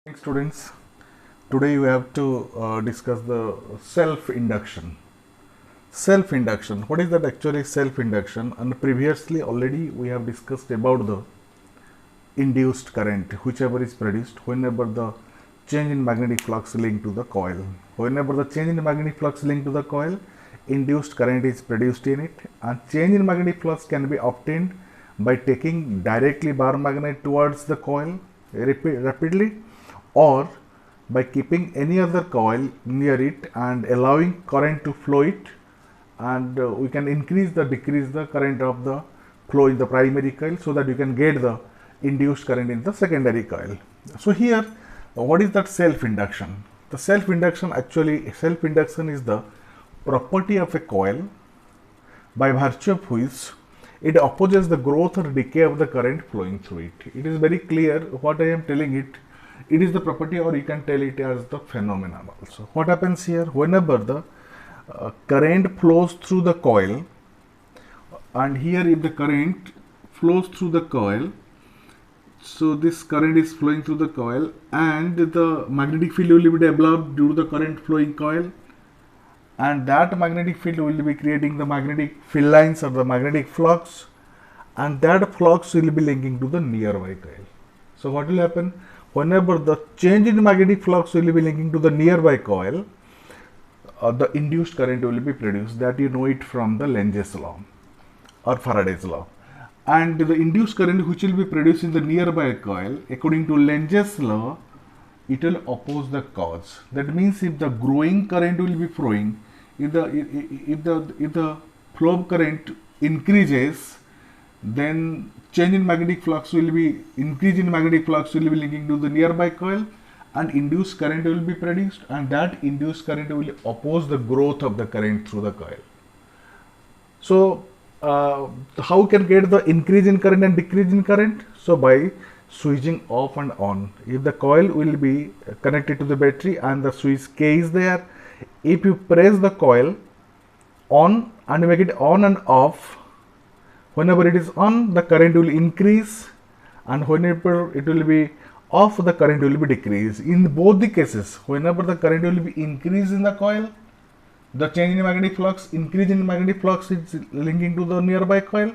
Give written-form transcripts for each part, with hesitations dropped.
Thanks, students. Today we have to discuss the self-induction. Self-induction. What is that actually self-induction? And previously already we have discussed about the induced current, whichever is produced whenever the change in magnetic flux linked to the coil. Whenever the change in magnetic flux linked to the coil, induced current is produced in it, and change in magnetic flux can be obtained by taking directly bar magnet towards the coil rapidly, or by keeping any other coil near it and allowing current to flow it, and we can increase the decrease the current of the flow in the primary coil so that you can get the induced current in the secondary coil. So here what is that self induction? The self induction is the property of a coil by virtue of which it opposes the growth or decay of the current flowing through it. It is very clear what I am telling it. It is the property, or you can tell it as the phenomenon also. What happens here? Whenever the current flows through the coil, and here if the current flows through the coil, so this current is flowing through the coil and the magnetic field will be developed due to the current flowing coil, and that magnetic field will be creating the magnetic field lines or the magnetic flux, and that flux will be linking to the nearby coil. So what will happen? Whenever the change in magnetic flux will be linking to the nearby coil, the induced current will be produced. That you know it from the Lenz's law or Faraday's law. And the induced current which will be produced in the nearby coil, according to Lenz's law, it will oppose the cause. That means if the growing current will be flowing, if the flow of current increases, then change in magnetic flux will be increase in magnetic flux will be linking to the nearby coil, and induced current will be produced, and that induced current will oppose the growth of the current through the coil. So how can get the increase in current and decrease in current? So by switching off and on. If the coil will be connected to the battery and the switch K is there, if you press the coil on and make it on and off, whenever it is on, the current will increase, and whenever it will be off, the current will be decreased. In both the cases, whenever the current will be increased in the coil, the change in magnetic flux, increase in magnetic flux is linking to the nearby coil,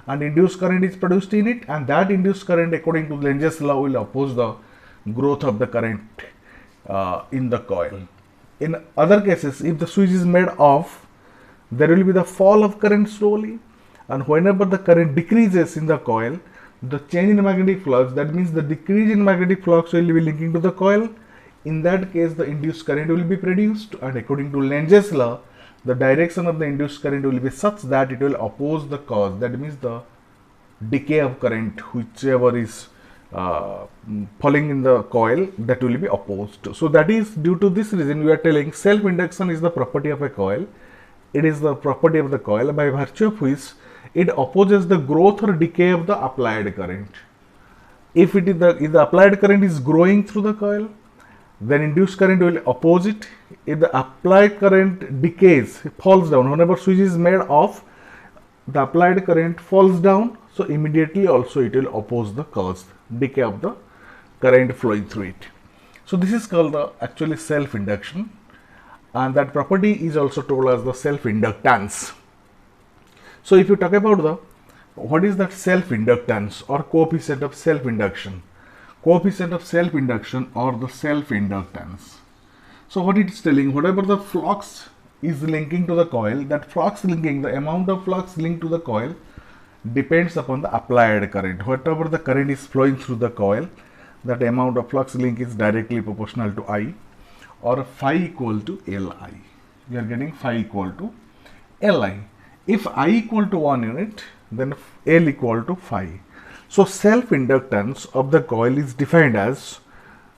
and induced current is produced in it, and that induced current, according to Lenz's law, will oppose the growth of the current in the coil. In other cases, if the switch is made off, there will be the fall of current slowly, and whenever the current decreases in the coil, the change in magnetic flux, that means the decrease in magnetic flux will be linking to the coil. In that case, the induced current will be produced, and according to Lenz's law, the direction of the induced current will be such that it will oppose the cause. That means the decay of current, whichever is falling in the coil, that will be opposed. So that is due to this reason we are telling self-induction is the property of a coil. It is the property of the coil by virtue of which it opposes the growth or decay of the applied current. If the applied current is growing through the coil, then induced current will oppose it. If the applied current decays, falls down, whenever switch is made off, the applied current falls down, so immediately also it will oppose the cause, decay of the current flowing through it. So this is called the actually self-induction, and that property is also told as the self-inductance. So if you talk about the what is that self-inductance or coefficient of self-induction? Coefficient of self-induction or the self-inductance. So what it is telling, whatever the flux is linking to the coil, that flux linking, the amount of flux linked to the coil depends upon the applied current. Whatever the current is flowing through the coil, that amount of flux link is directly proportional to I, or phi equal to Li. We are getting phi equal to Li. If I equal to 1 unit, then L equal to phi. So self-inductance of the coil is defined as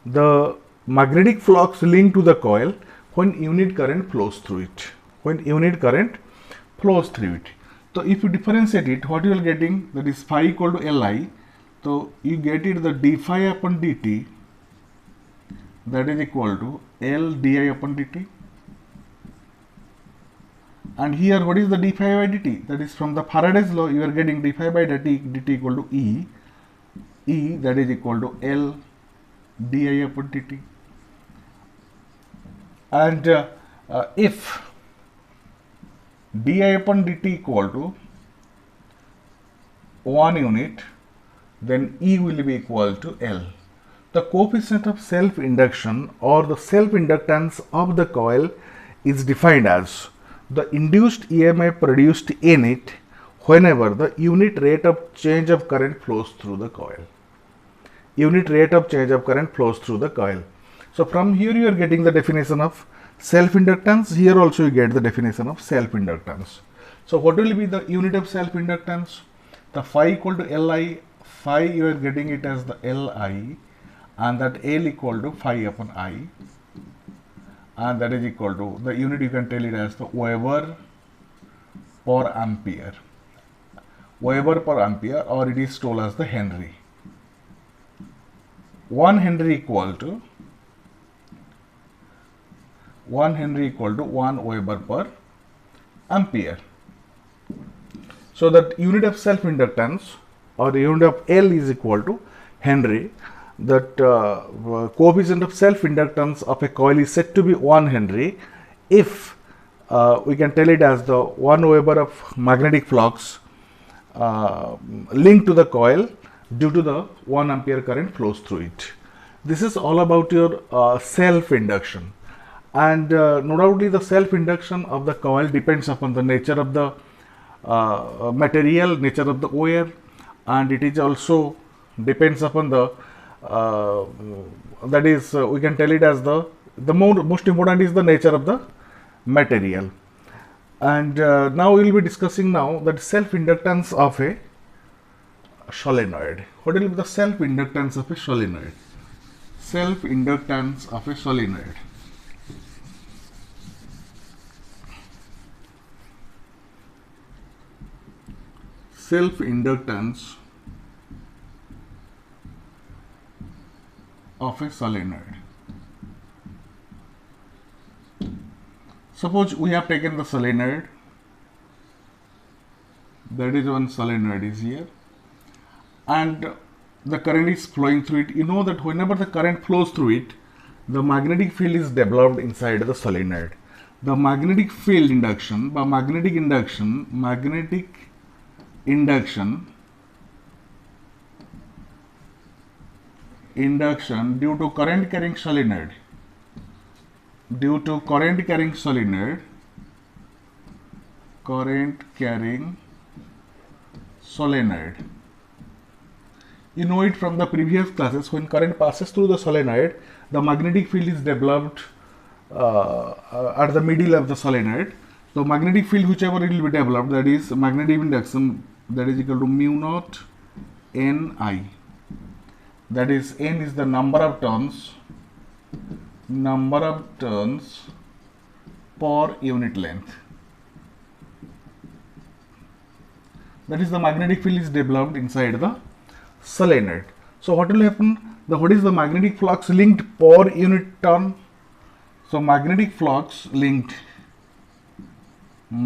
the magnetic flux linked to the coil when unit current flows through it. When unit current flows through it. So if you differentiate it, what you are getting, that is phi equal to Li. So you get it the d phi upon dt, that is equal to L di upon dt. And here what is the d phi by dt? That is from the Faraday's law, you are getting d phi by dt equal to E, that is equal to L di upon dt. And if di upon dt equal to 1 unit, then E will be equal to L. The coefficient of self-induction or the self-inductance of the coil is defined as the induced EMF produced in it whenever the unit rate of change of current flows through the coil. Unit rate of change of current flows through the coil. So from here you are getting the definition of self-inductance. Here also you get the definition of self-inductance. So what will be the unit of self-inductance? The phi equal to Li. Phi you are getting it as the Li, and that L equal to phi upon I, and that is equal to the unit, you can tell it as the Weber per ampere. Weber per ampere, or it is told as the Henry. 1 Henry equal to 1 Weber per ampere. So that unit of self-inductance or the unit of L is equal to Henry. That coefficient of self-inductance of a coil is said to be 1 Henry if we can tell it as the 1 Weber of magnetic flux linked to the coil due to the 1 ampere current flows through it. This is all about your self-induction, and no doubtly the self-induction of the coil depends upon the nature of the material, nature of the wire, and it is also depends upon the that is we can tell it as the most important is the nature of the material. And now we will be discussing now that self-inductance of a solenoid. What will be the self-inductance of a solenoid? Self-inductance of a solenoid. Self-inductance of a solenoid. Suppose we have taken the solenoid, that is one solenoid is here, and the current is flowing through it. You know that whenever the current flows through it, the magnetic field is developed inside the solenoid. The magnetic field induction, by magnetic induction due to current carrying solenoid, you know it from the previous classes. When current passes through the solenoid, the magnetic field is developed at the middle of the solenoid. So magnetic field whichever it will be developed, that is magnetic induction, that is equal to mu naught Ni. That is N is the number of turns per unit length. That is the magnetic field is developed inside the solenoid. So what will happen? What is the magnetic flux linked per unit turn? So magnetic flux linked, you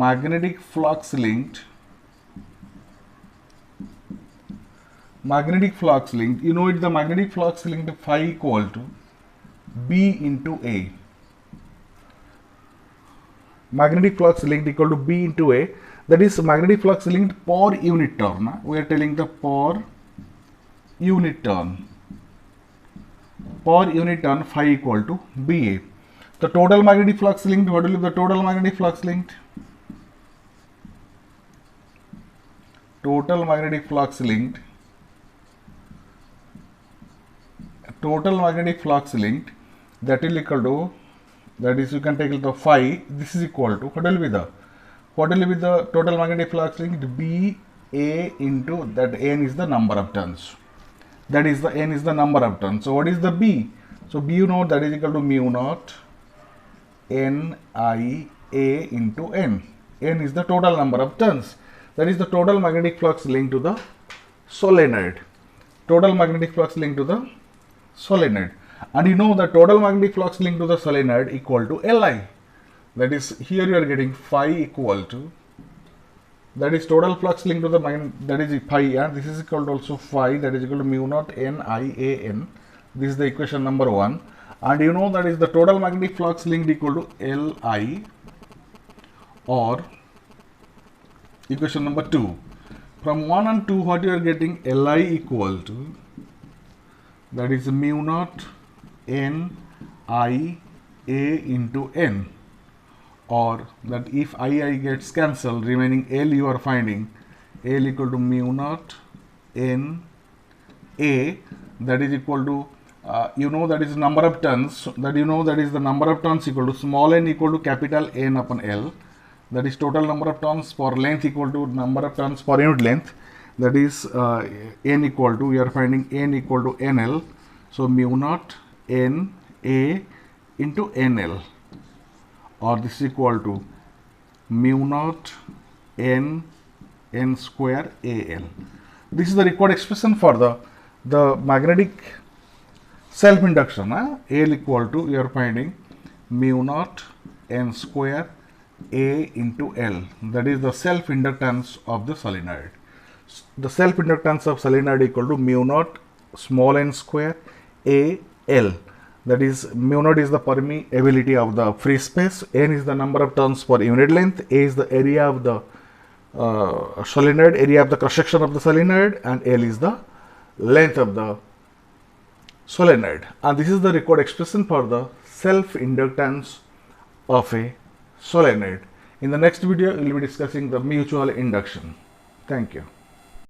know it, the magnetic flux linked phi equal to B into A. Magnetic flux linked equal to B into A. That is magnetic flux linked per unit turn. We are telling the per unit turn. Per unit turn phi equal to BA. The total magnetic flux linked, what will be the total magnetic flux linked? Total magnetic flux linked, that will equal to, that is you can take the phi, this is equal to, what will be the total magnetic flux linked? B A into that N is the number of turns. That is the N is the number of turns. So what is the B? So B, you know, that is equal to mu naught N I A into N. N is the total number of turns. That is the total magnetic flux linked to the solenoid. And you know the total magnetic flux linked to the solenoid equal to Li. That is, here you are getting phi equal to, that is total flux linked to the magnet, that is phi, and this is equal to also phi, that is equal to mu naught N I A N. This is the equation number 1. And you know that is the total magnetic flux linked equal to Li, or equation number 2. From 1 and 2, what you are getting? Li equal to, that is mu naught n I a into n, or that if I gets cancelled, remaining L you are finding L equal to mu naught n a, that is equal to you know that is number of turns, that you know that is the number of turns equal to small n equal to capital N upon L, that is total number of turns for length equal to number of turns per unit length, that is n equal to, we are finding n equal to nl, so mu naught n a into nl, or this is equal to mu naught n square al. This is the required expression for the magnetic self induction. L equal to, you are finding mu naught n square a into L, that is the self inductance of the solenoid. The self inductance of solenoid equal to mu naught small n square a L, that is mu naught is the permeability of the free space, n is the number of turns per unit length, a is the area of the solenoid, area of the cross section of the solenoid, and L is the length of the solenoid. And this is the required expression for the self inductance of a solenoid. In the next video, we will be discussing the mutual induction. Thank you.